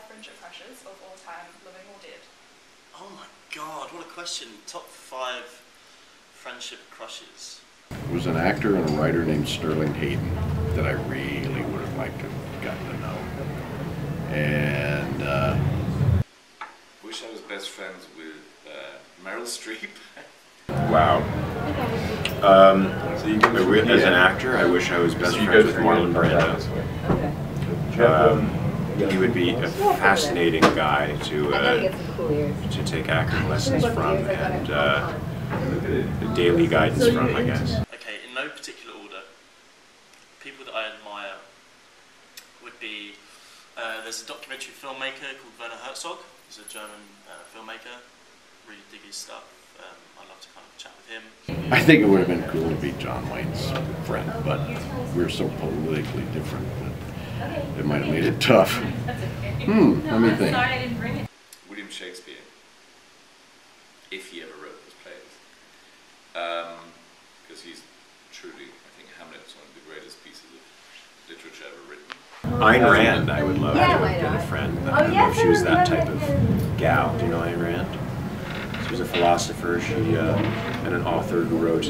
friendship crushes of all time, living or dead? Oh my god, what a question. Top 5 friendship crushes. There was an actor and a writer named Sterling Hayden that I really would have liked to have gotten to know. And wish I was best friends with Meryl Streep. Wow. So you can, as an actor, I wish I was best friends with Marlon Brando. He would be a fascinating guy to take acting lessons from and daily guidance from, I guess. Okay, in no particular order, people that I admire would be, there's a documentary filmmaker called Werner Herzog. He's a German filmmaker. Really dig his stuff. I'd love to kind of chat with him. I think it would have been cool to be John Wayne's friend, but we're so politically different that it might have made it tough. Let me think. William Shakespeare, if he ever wrote those plays. Because he's truly, I think Hamlet's one of the greatest pieces of literature ever written. Ayn Rand, I would love to have been a friend. I don't know if she was that type of gal. Do you know Ayn Rand? She was a philosopher, and an author who wrote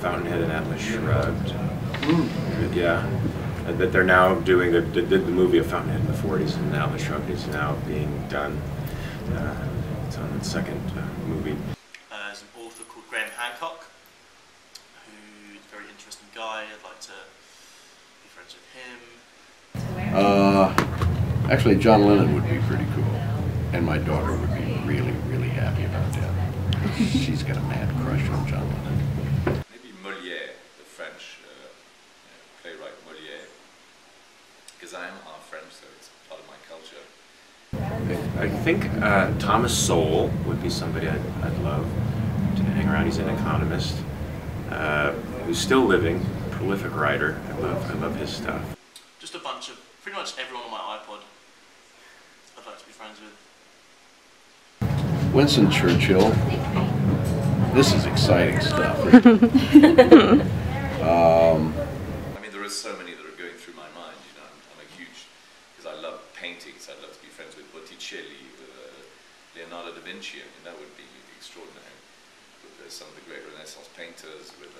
Fountainhead and Atlas Shrugged. Yeah, that they're now doing the movie of Fountainhead in the 40s, and Atlas Shrugged is now being done. It's on its second movie. There's an author called Graham Hancock, who's a very interesting guy. I'd like to be friends with him. Actually, John Lennon would be pretty cool, and my daughter would be really, really happy about that. She's got a mad crush on John Lennon. Maybe Molière, the French playwright Molière, because I'm half French, so it's part of my culture. I think Thomas Sowell would be somebody I'd love to hang around. He's an economist who's still living, prolific writer. I love his stuff. Just a bunch of, pretty much everyone on my iPod I'd like to be friends with. Winston Churchill. This is exciting stuff. I mean, there are so many that are going through my mind. You know, I'm a huge, because I love paintings. I'd love to be friends with Botticelli, with Leonardo da Vinci. I mean, that would be extraordinary. With some of the great Renaissance painters, with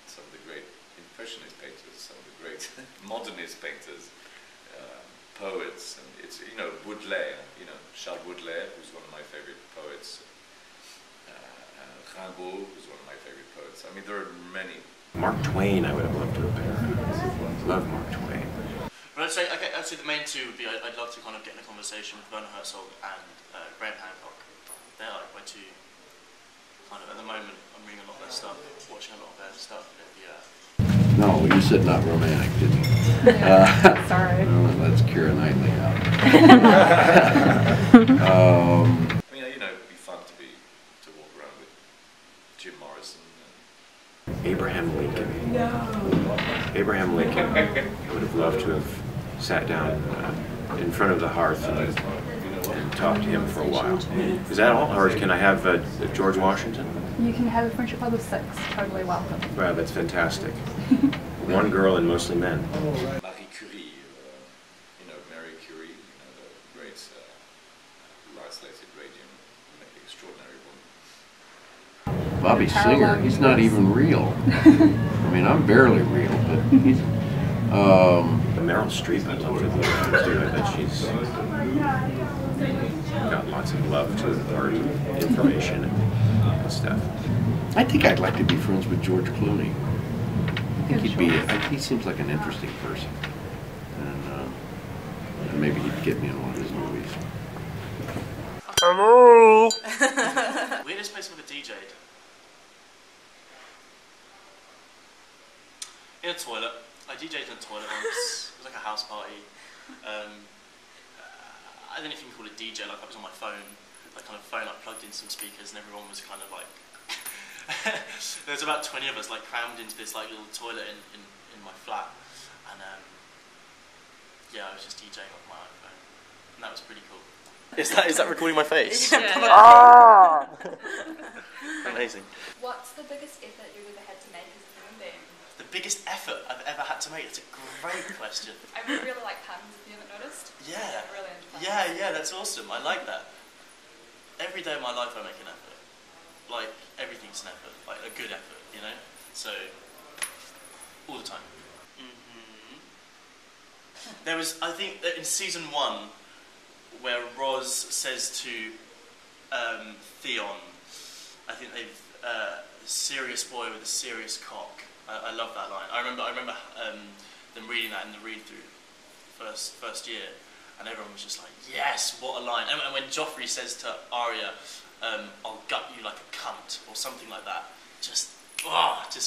some of the great Impressionist painters, some of the great modernist painters, poets, and it's, you know, Baudelaire, you know, Charles Baudelaire, who's one of my favorite poets, Rimbaud, who's one of my favorite poets. I mean, there are many. Mark Twain, I would have loved to have been around. Love Mark Twain. But I'd say, okay, I'd say the main two would be, I'd love to kind of get in a conversation with Werner Herzog and Graham Hancock. They're like my two, kind of, at the moment, I'm reading a lot of their stuff, watching a lot of their stuff. No, you said not romantic, didn't you? Sorry. Well, that's Keira Knightley out. I mean, you know, it'd be fun to walk around with Jim Morrison. Abraham Lincoln. No. Abraham Lincoln. I would have loved to have sat down in front of the hearth and talked to him for a while. Is that all, or can I have George Washington? You can have a friendship club of 6. Totally welcome. Wow, that's fantastic. One girl and mostly men. Marie Curie, you know, Marie Curie, you know, the great who isolated radium, extraordinary woman. Bobby Singer, he's not even real. I mean, I'm barely real, but he's... Meryl Streep, I'd love to do it. That she's got lots of love to impart information and stuff. I think I'd like to be friends with George Clooney. I think he seems like an interesting person. And maybe he'd get me in one of his movies. Hello! Weirdest place I've ever DJ'd? In a toilet. I DJ'd in a toilet once. It was like a house party. I don't know if you can call it DJ, like I was on my phone, like kind of phone, I plugged in some speakers and everyone was kind of like, there was about 20 of us like crammed into this like little toilet in my flat, and yeah, I was just DJing on my iPhone, and that was pretty cool. Is that recording my face? Yeah. Amazing. What's the biggest effort you've ever had to make as a human being? The biggest effort I've ever had to to make? It's a great question. I really like puns, if you haven't noticed. Yeah. I'm really into puns. Yeah, that's awesome. I like that. Every day of my life I make an effort. Like, everything's an effort. Like, a good effort, you know? So, all the time. There was, I think, that in season 1, where Roz says to Theon, I think they've, serious boy with a serious cock. I love that line. I remember them reading that in the read-through first year, and everyone was just like, yes, what a line. And when Joffrey says to Arya, I'll gut you like a cunt, or something like that, just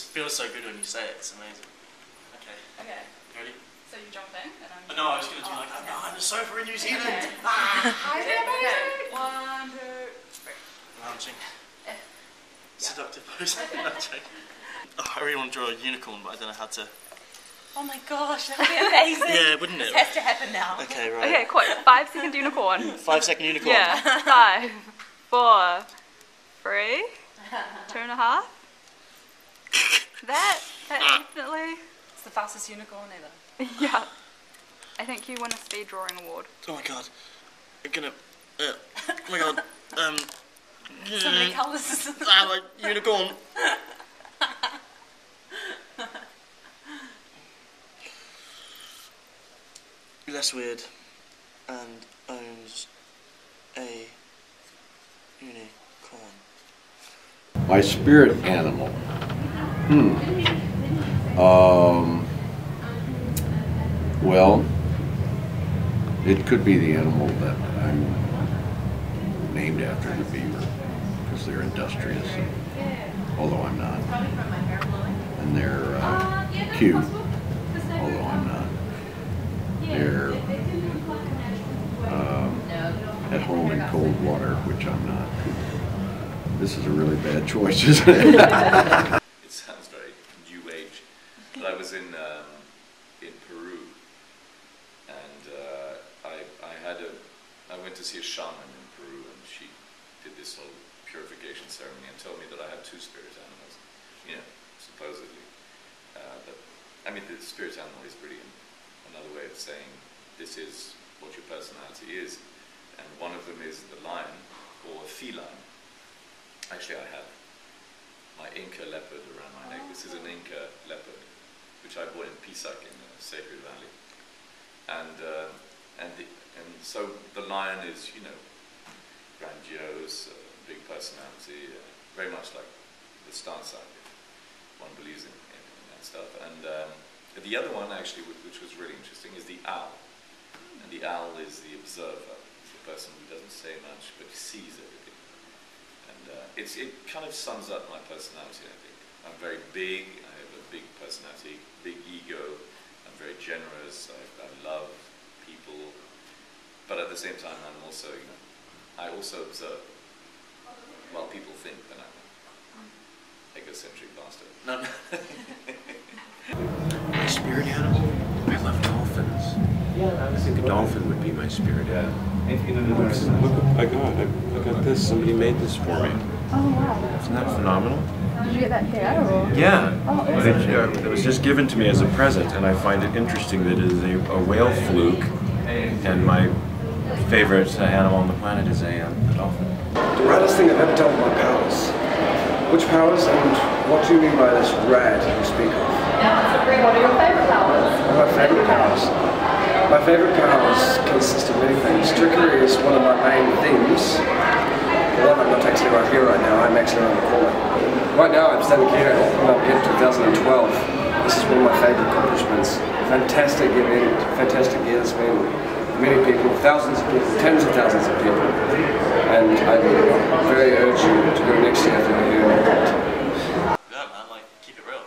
feels so good when you say it. It's amazing. Okay. Okay. You ready? So you jump in, and I'm... No, I was going to do like, I'm behind the sofa in New Zealand. Okay. Okay. Okay. 1, 2, 3. Lounging. Seductive pose. No, joking. Oh, I really want to draw a unicorn, but I don't know how to. Oh my gosh, that would be amazing. Yeah, wouldn't it? This has to happen now. Okay, right. Okay, quick. 5-second unicorn. 5-second unicorn. Yeah. 5, 4, 3, 2.5. That definitely. It's the fastest unicorn ever. Yeah. I think you won a speed drawing award. Oh my god. I'm gonna. Oh my god. So many colours. Like unicorn. Less weird and owns a unicorn. My spirit animal. Well, it could be the animal that I'm named after, the beaver, because they're industrious, although I'm not. And they're cute, although I'm not. They're at home in cold water, which I'm not. This is a really bad choice, isn't it? It sounds very new age, but I was in Peru, and I went to see a shaman in Peru, and she did this whole purification ceremony and told me that I had 2 spirit animals, you know, supposedly. But I mean, the spirit animal is really another way of saying this is what your personality is, and one of them is the lion or feline. Actually, I have my Inca leopard around my neck. This is an Inca leopard, which I bought in Pisac in the Sacred Valley. And so the lion is, you know, grandiose, big personality, very much like the star sign, if one believes in that stuff. And the other one, actually, which was really interesting, is the owl. And the owl is the observer, the person who doesn't say much, but sees everything. It kind of sums up my personality, I think. I'm very big, I have a big personality, big ego, I'm very generous, I love people, but at the same time I'm also, you know, I also observe, while people think that I'm an egocentric bastard. No. My spirit animal? I love dolphins. I think a dolphin would be my spirit animal. Look, I got this. Somebody made this for me. Oh wow. Isn't that phenomenal? Did you get that here or? Yeah. Oh, awesome. It was just given to me as a present, and I find it interesting that it is a whale fluke, and my favorite animal on the planet is a dolphin. The raddest thing I've ever done with my powers. Which powers and what do you mean by this rad you speak of? What are your favourite powers? My favourite powers? My favourite powers consist of many things. Trickery is one of my main themes. The one I'm not actually right here right now, I'm actually around the corner. Right now I'm standing here in Armageddon 2012. This is one of my favourite accomplishments. Fantastic event, fantastic year. There's been many people, thousands of people, tens of thousands of people. And I very urge you to go next year if you're here. Yeah, man, like, keep it real.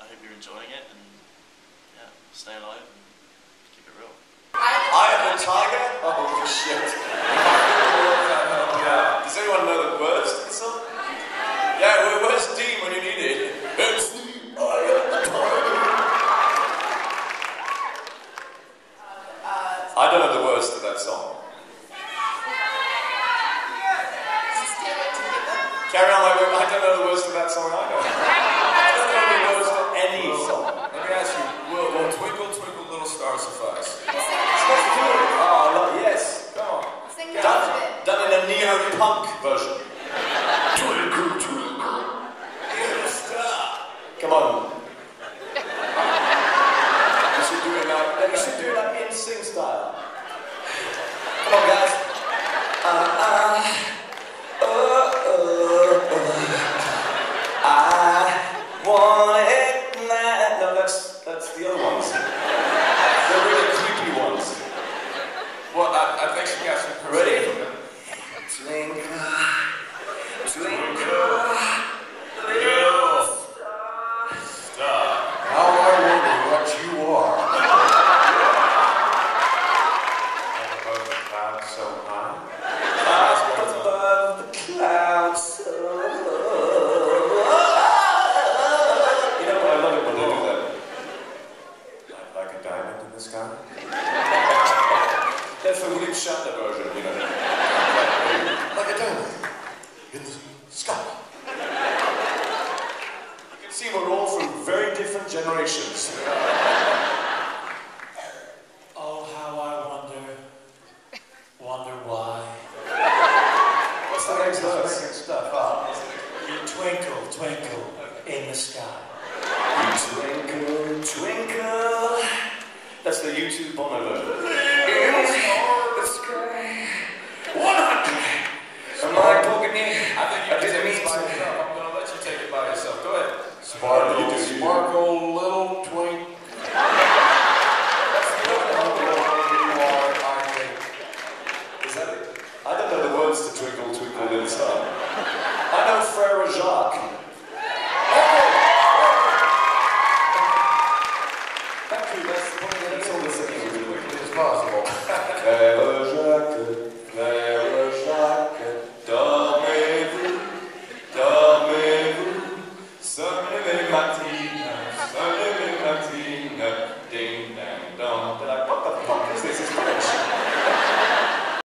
I hope you're enjoying it, and yeah, stay alive and keep it real. I am a tiger? Oh shit. Yeah. Does anyone know the words to the song? Yeah, where's Dean when you need it? It's Dean, I am the tiger. I don't know the words to that song. Carry on, I don't know the words to that song either. I don't know the words to any song. Let me ask you, a diamond in the sky? That's the William Shatner version, you know. Like a diamond in the sky. You can see we're all from very different generations. Oh, how I wonder why. What's the next verse? Stuff. You twinkle, twinkle in the sky. You twinkle, twinkle. That's the YouTube Bono version. In the sky. 100. Am I talking here? I think you did it by yourself. I'm going to let you take it by yourself. Go ahead. Sparkle, sparkle, little twink. That's the one I think. Is that it? I don't know the words to Twinkle, Twinkle, Little Star. I know Frere Jacques. Thank you, that's all the singing we're doing. It's possible.